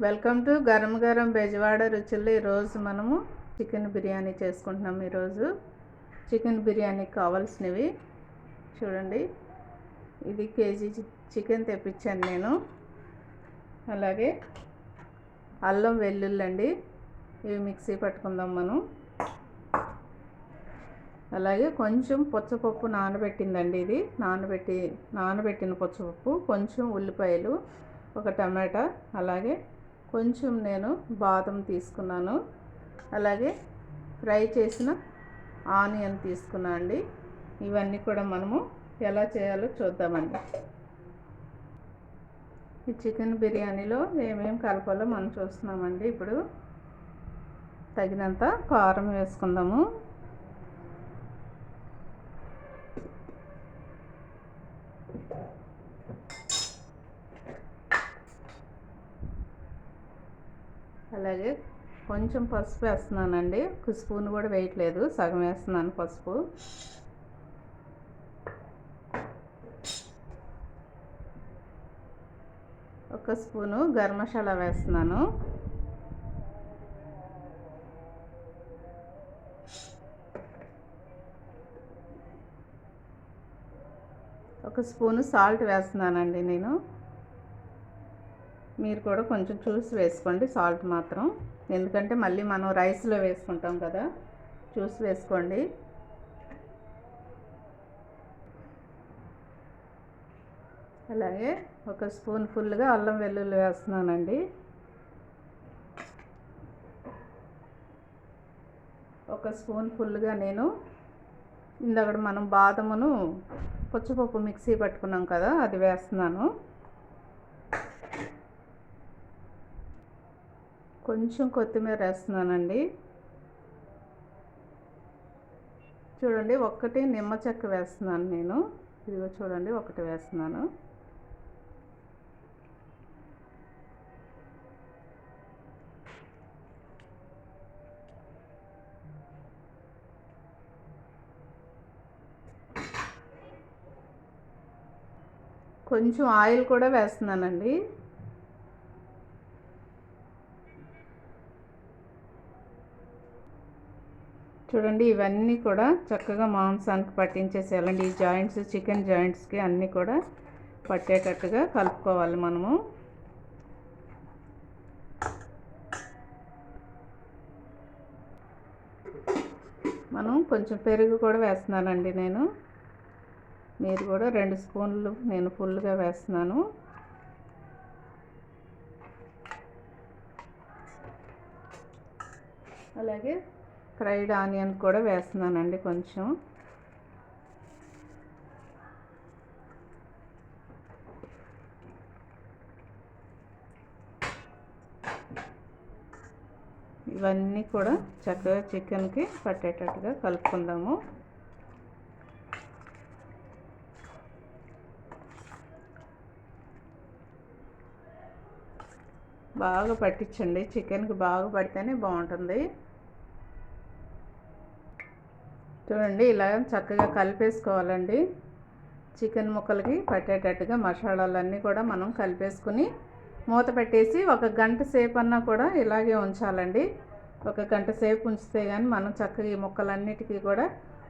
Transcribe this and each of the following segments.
Welcome to garam garam Bezawada రుచులు. ఈరోజు మనము చికెన్ బిర్యానీ చేసుకుంటున్నాం. ఈరోజు చికెన్ బిర్యానీకి కావాల్సినవి చూడండి. ఇది కేజీ చికెన్ తెప్పించాను నేను. అలాగే అల్లం వెల్లుల్లి అండి, ఇవి మిక్సీ పట్టుకుందాం మనం. అలాగే కొంచెం పచ్చపప్పు నానబెట్టిందండి, ఇది నానబెట్టిన పచ్చపప్పు, కొంచెం ఉల్లిపాయలు, ఒక టమాటా, అలాగే కొంచెం నేను బాదం తీసుకున్నాను, అలాగే ఫ్రై చేసిన ఆనియన్ తీసుకున్నాను అండి. ఇవన్నీ కూడా మనము ఎలా చేయాలో చూద్దామండి. ఈ చికెన్ బిర్యానీలో ఏమేమి కలపాలో మనం చూస్తున్నామండి. ఇప్పుడు తగినంత కారం వేసుకుందాము. అలాగే కొంచెం పసుపు వేస్తున్నానండి, ఒక స్పూన్ కూడా వేయట్లేదు, సగం వేస్తున్నాను పసుపు. ఒక స్పూను గరం మసాలా వేస్తున్నాను. ఒక స్పూను సాల్ట్ వేస్తున్నానండి నేను. మీరు కూడా కొంచెం చూసి వేసుకోండి సాల్ట్ మాత్రం, ఎందుకంటే మళ్ళీ మనం రైస్లో వేసుకుంటాం కదా, చూసి వేసుకోండి. అలాగే ఒక స్పూన్ ఫుల్గా అల్లం వెల్లుల్లి వేస్తున్నానండి. ఒక స్పూన్ ఫుల్గా నేను ఇందాక మనం బాదమును పచ్చిపప్పు మిక్సీ పట్టుకున్నాం కదా, అది వేస్తున్నాను. కొంచెం కొత్తిమీర వేస్తున్నానండి. చూడండి, ఒక్కటి నిమ్మ చెక్క వేస్తున్నాను నేను. ఇదిగో చూడండి, ఒకటి వేస్తున్నాను. కొంచెం ఆయిల్ కూడా వేస్తున్నానండి. చూడండి, ఇవన్నీ కూడా చక్కగా మాంసానికి పట్టించేసేయాలండి. ఈ జాయింట్స్, చికెన్ జాయింట్స్కి అన్నీ కూడా పట్టేటట్టుగా కలుపుకోవాలి మనము. మనం కొంచెం పెరుగు కూడా వేస్తున్నానండి నేను. మీరు కూడా 2 స్పూన్లు నేను ఫుల్గా వేస్తున్నాను. అలాగే ఫ్రైడ్ ఆనియన్ కూడా వేస్తున్నానండి కొంచెం. ఇవన్నీ కూడా చక్కగా చికెన్కి పట్టేటట్టుగా కలుపుకుందాము. బాగా పట్టించండి, చికెన్కి బాగా పడితేనే బాగుంటుంది. చూడండి, ఇలా చక్కగా కలిపేసుకోవాలండి. చికెన్ ముక్కలకి పట్టేటట్టుగా మసాలాలన్నీ కూడా మనం కలిపేసుకుని మూత పెట్టేసి 1 గంట సేపు అన్నా కూడా ఇలాగే ఉంచాలండి. 1 గంట సేపు ఉంచితే కానీ మనం చక్కగా ఈ ముక్కలన్నిటికీ కూడా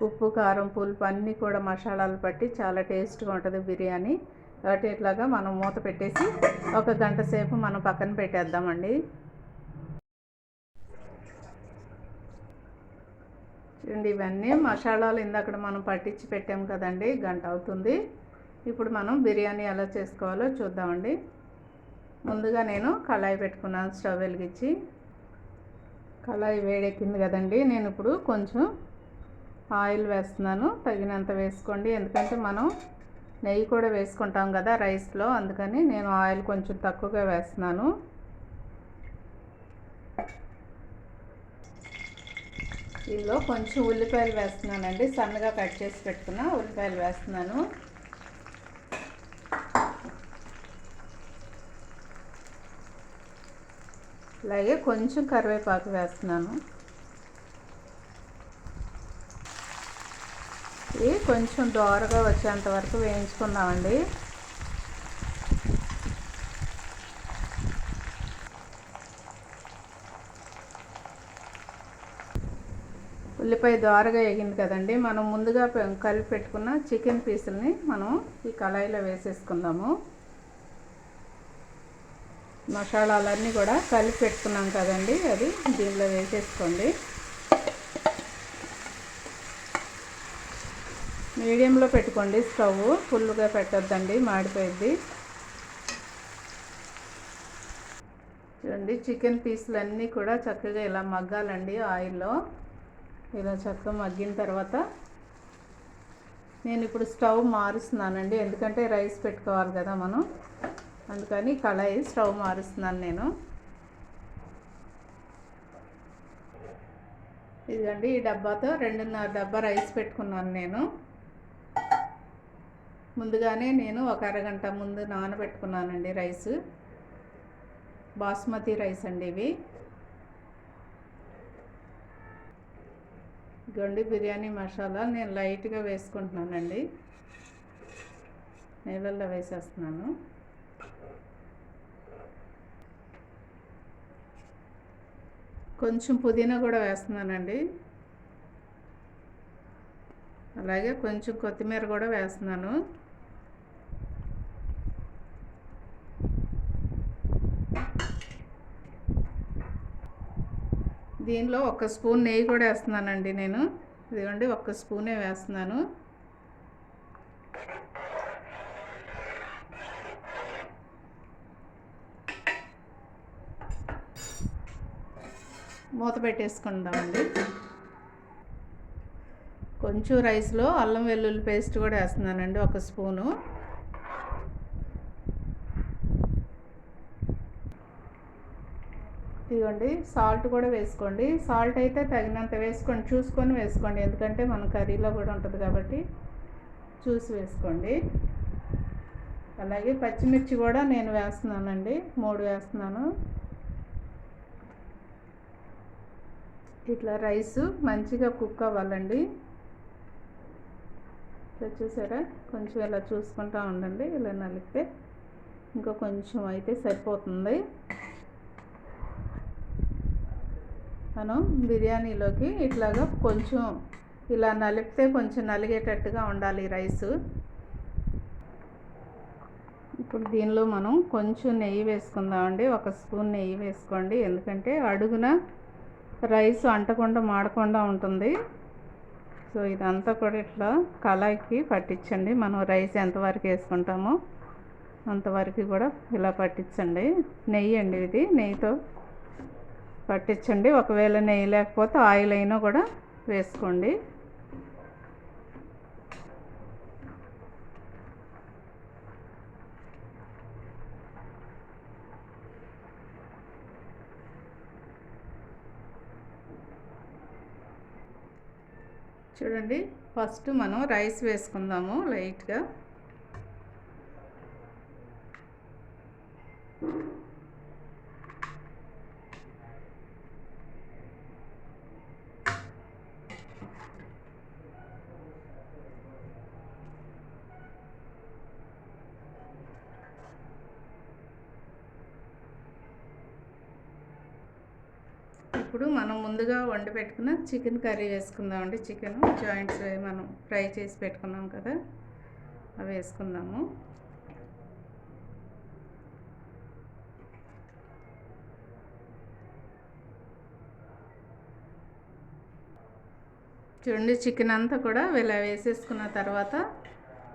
ఉప్పు, కారం, పులుపు అన్నీ కూడా మసాలాలు పట్టి చాలా టేస్ట్గా ఉంటుంది బిర్యానీ. కాబట్టి ఇట్లాగా మనం మూత పెట్టేసి 1 గంట సేపు మనం పక్కన పెట్టేద్దామండి. చూడండి, ఇవన్నీ మసాలాలు ఇందాక మనం పట్టించి పెట్టాం కదండి, గంట అవుతుంది. ఇప్పుడు మనం బిర్యానీ ఎలా చేసుకోవాలో చూద్దామండి. ముందుగా నేను కళాయి పెట్టుకున్నాను, స్టవ్ వెలిగించి. కళాయి వేడెక్కింది కదండి, నేను ఇప్పుడు కొంచెం ఆయిల్ వేస్తున్నాను. తగినంత వేసుకోండి, ఎందుకంటే మనం నెయ్యి కూడా వేసుకుంటాం కదా రైస్లో, అందుకని నేను ఆయిల్ కొంచెం తక్కువగా వేస్తున్నాను. దీనిలో కొంచెం ఉల్లిపాయలు వేస్తున్నానండి, సన్నగా కట్ చేసి పెట్టుకున్న ఉల్లిపాయలు వేస్తున్నాను. అలాగే కొంచెం కరివేపాకు వేస్తున్నాను. ఇది కొంచెం దోరగా వచ్చేంత వరకు వేయించుకుందామండి. ఉల్లిపాయ దోరగా వేగింది కదండి. మనం ముందుగా కలిపి పెట్టుకున్న చికెన్ పీసుల్ని మనం ఈ కళాయిలో వేసేసుకుందాము. మసాలాలన్నీ కూడా కలిపి పెట్టుకున్నాం కదండి, అది దీనిలో వేసేసుకోండి. మీడియంలో పెట్టుకోండి స్టవ్, ఫుల్గా పెట్టొద్దండి, మాడిపోయిద్ది. చూడండి, చికెన్ పీసులు అన్నీ కూడా చక్కగా ఇలా మగ్గాలండి ఆయిల్లో. ఇలా చక్కగా మగ్గిన తర్వాత నేను ఇప్పుడు స్టవ్ మారుస్తున్నానండి, ఎందుకంటే రైస్ పెట్టుకోవాలి కదా మనం, అందుకని కళాయి స్టవ్ మారుస్తున్నాను నేను. ఇదిగండి, ఈ డబ్బాతో 2.5 డబ్బా రైస్ పెట్టుకున్నాను నేను. ముందుగానే నేను ఒక అరగంట ముందు నానబెట్టుకున్నానండి రైస్. బాస్మతి రైస్ అండి ఇవి. ఇదిగోండి బిర్యానీ మసాలా నేను లైట్గా వేసుకుంటున్నానండి, నీళ్ళల్లో వేసేస్తున్నాను. కొంచెం పుదీనా కూడా వేస్తున్నానండి, అలాగే కొంచెం కొత్తిమీర కూడా వేస్తున్నాను. దీనిలో 1 స్పూన్ నెయ్యి కూడా వేస్తున్నానండి నేను. ఇదిగోండి 1 స్పూనే వేస్తున్నాను. మూత పెట్టేసుకుందామండి. కొంచెం రైస్లో అల్లం వెల్లుల్లి పేస్ట్ కూడా వేస్తున్నానండి, 1 స్పూను. ఇదిగోండి, సాల్ట్ కూడా వేసుకోండి. సాల్ట్ అయితే తగినంత వేసుకోండి, చూసుకొని వేసుకోండి, ఎందుకంటే మన కర్రీలో కూడా ఉంటుంది కాబట్టి చూసి వేసుకోండి. అలాగే పచ్చిమిర్చి కూడా నేను వేస్తున్నానండి, 3 వేస్తున్నాను. ఇట్లా రైస్ మంచిగా కుక్ అవ్వాలండి. చూసారా, కొంచెం ఇలా చూసుకుంటూ ఉండండి, ఇలా నలిపితే ఇంకా కొంచెం అయితే సరిపోతుంది. మనం బిర్యానీలోకి ఇట్లాగా కొంచెం ఇలా నలిపితే కొంచెం నలిగేటట్టుగా ఉండాలి రైసు. ఇప్పుడు దీనిలో మనం కొంచెం నెయ్యి వేసుకుందామండి, 1 స్పూన్ నెయ్యి వేసుకోండి, ఎందుకంటే అడుగున రైస్ అంటకుండా మాడకుండా ఉంటుంది. సో ఇదంతా కూడా ఇట్లా కళాయికి పట్టించండి. మనం రైస్ ఎంతవరకు వేసుకుంటామో అంతవరకు కూడా ఇలా పట్టించండి. నెయ్యి అండి ఇది, నెయ్యితో పట్టించండి. ఒకవేళ నెయ్యి లేకపోతే ఆయిల్ అయినా కూడా వేసుకోండి. చూడండి, ఫస్ట్ మనం రైస్ వేసుకుందాము లైట్గా. ఇప్పుడు మనం ముందుగా వండి పెట్టుకున్న చికెన్ కర్రీ వేసుకుందామండి. చికెన్ జాయింట్స్ మనం ఫ్రై చేసి పెట్టుకున్నాం కదా, అవి వేసుకుందాము. చూడండి, చికెన్ అంతా కూడా ఇలా వేసేసుకున్న తర్వాత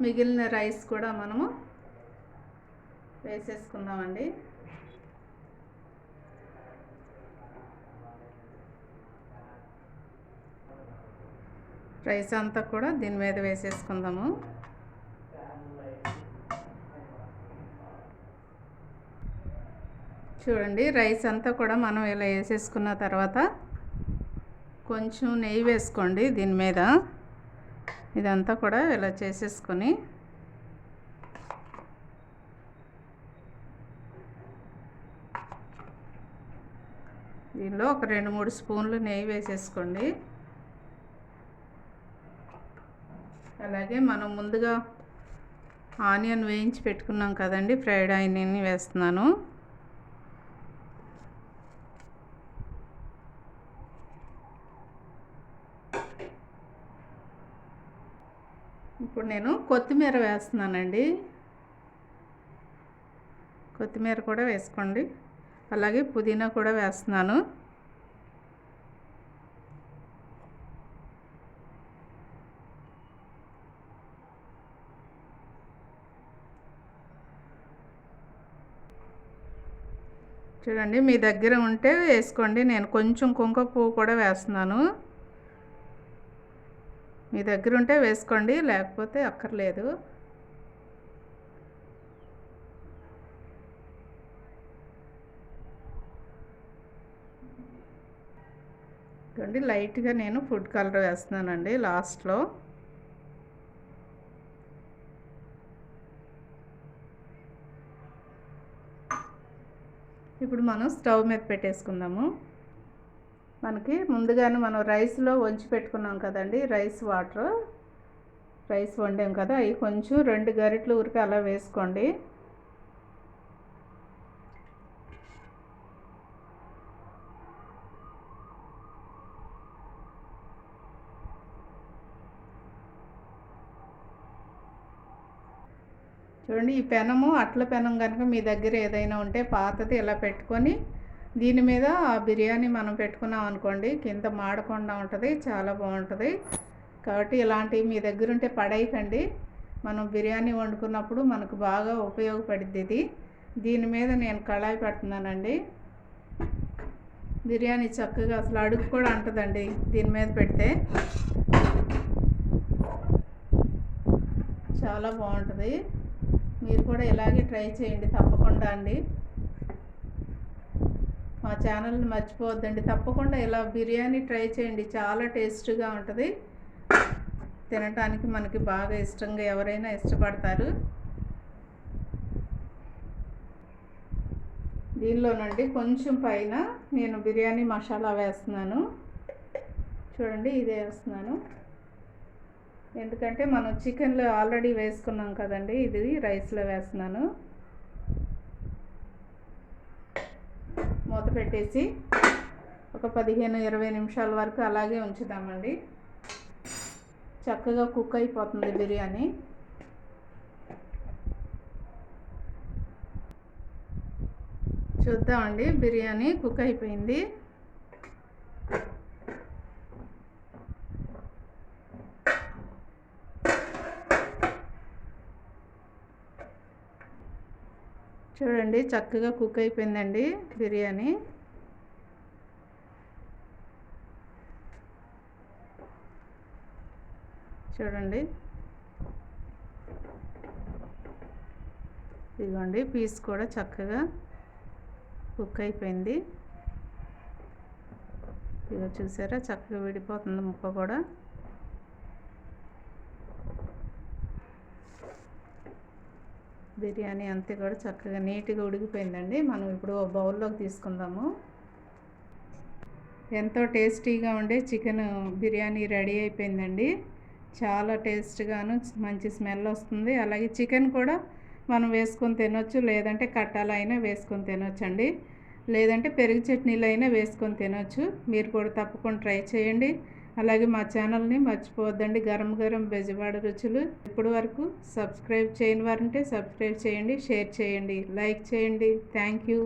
మిగిలిన రైస్ కూడా మనము వేసేసుకుందామండి. రైస్ అంతా కూడా దీని మీద వేసేసుకుందాము. చూడండి, రైస్ అంతా కూడా మనం ఇలా వేసేసుకున్న తర్వాత కొంచెం నెయ్యి వేసుకోండి దీని మీద. ఇదంతా కూడా ఇలా చేసేసుకొని దీనిలో ఒక 2-3 స్పూన్లు నెయ్యి వేసేసుకోండి. అలాగే మనం ముందుగా ఆనియన్ వేయించి పెట్టుకున్నాం కదండి, ఫ్రైడ్ ఆనియన్ని వేస్తున్నాను. ఇప్పుడు నేను కొత్తిమీర వేస్తున్నానండి. కొత్తిమీర కూడా వేసుకోండి, అలాగే పుదీనా కూడా వేస్తున్నాను. చూడండి, మీ దగ్గర ఉంటే వేసుకోండి. నేను కొంచెం కుంకుమ పువ్వు కూడా వేస్తున్నాను. మీ దగ్గర ఉంటే వేసుకోండి, లేకపోతే అక్కర్లేదు. చూడండి, లైట్గా నేను ఫుడ్ కలర్ వేస్తున్నానండి లాస్ట్లో. ఇప్పుడు మనం స్టవ్ మీద పెట్టేసుకుందాము. మనకి ముందుగానే మనం రైస్లో వంచి పెట్టుకున్నాం కదండి, రైస్ వండాం కదా, అవి కొంచెం 2 గరిటెలు ఊరికి అలా వేసుకోండి. చూడండి, ఈ పెనము అట్ల పెనం కనుక మీ దగ్గర ఏదైనా ఉంటే పాతది ఇలా పెట్టుకొని దీని మీద బిర్యానీ మనం పెట్టుకున్నాం అనుకోండి, కింద మాడకుండా ఉంటుంది, చాలా బాగుంటుంది. కాబట్టి ఇలాంటివి మీ దగ్గర ఉంటే పడేయకండి. మనం బిర్యానీ వండుకున్నప్పుడు మనకు బాగా ఉపయోగపడుద్ది ఇది. దీని మీద నేను కళాయి పెడుతున్నానండి. బిర్యానీ చక్కగా అసలు అడుగు కూడా అంటదండి దీని మీద పెడితే, చాలా బాగుంటుంది. మీరు కూడా ఇలాగే ట్రై చేయండి తప్పకుండా అండి. మా ఛానల్ని మర్చిపోవద్దండి, తప్పకుండా ఇలా బిర్యానీ ట్రై చేయండి, చాలా టేస్టీగా ఉంటుంది. తినటానికి మనకి బాగా ఇష్టంగా ఎవరైనా ఇష్టపడతారు. దీనిలోనండి కొంచెం పైన నేను బిర్యానీ మసాలా వేస్తున్నాను. చూడండి, ఇదే వేస్తున్నాను. ఎందుకంటే మనం చికెన్లో ఆల్రెడీ వేసుకున్నాం కదండి, ఇది రైస్లో వేస్తున్నాను. మూత పెట్టేసి ఒక 15-20 నిమిషాల వరకు అలాగే ఉంచుదామండి. చక్కగా కుక్ అయిపోతుంది బిర్యానీ. చూద్దామండి, బిర్యానీ కుక్ అయిపోయింది. చూడండి, చక్కగా కుక్ అయిపోయిందండి బిర్యానీ. చూడండి, ఇదిగోండి పీస్ కూడా చక్కగా కుక్ అయిపోయింది. ఇదిగో చూసారా, చక్కగా విడిపోతుంది ముక్క కూడా. బిర్యానీ అంతే కూడా చక్కగా నీట్గా ఉడికిపోయిందండి. మనం ఇప్పుడు బౌల్లోకి తీసుకుందాము. ఎంతో టేస్టీగా ఉండే చికెన్ బిర్యానీ రెడీ అయిపోయిందండి. చాలా టేస్ట్గాను మంచి స్మెల్ వస్తుంది. అలాగే చికెన్ కూడా మనం వేసుకొని తినొచ్చు, లేదంటే కట్టాలు అయినా వేసుకొని తినొచ్చండి, లేదంటే పెరుగు చట్నీలు అయినా వేసుకొని తినొచ్చు. మీరు కూడా తప్పకుండా ట్రై చేయండి. అలాగే మా ఛానల్ని మర్చిపోవద్దండి, గరం గరం బెజవాడ రుచులు. ఇప్పటి వరకు సబ్స్క్రైబ్ చేయని వారంటే సబ్స్క్రైబ్ చేయండి, షేర్ చేయండి, లైక్ చేయండి. Thank you.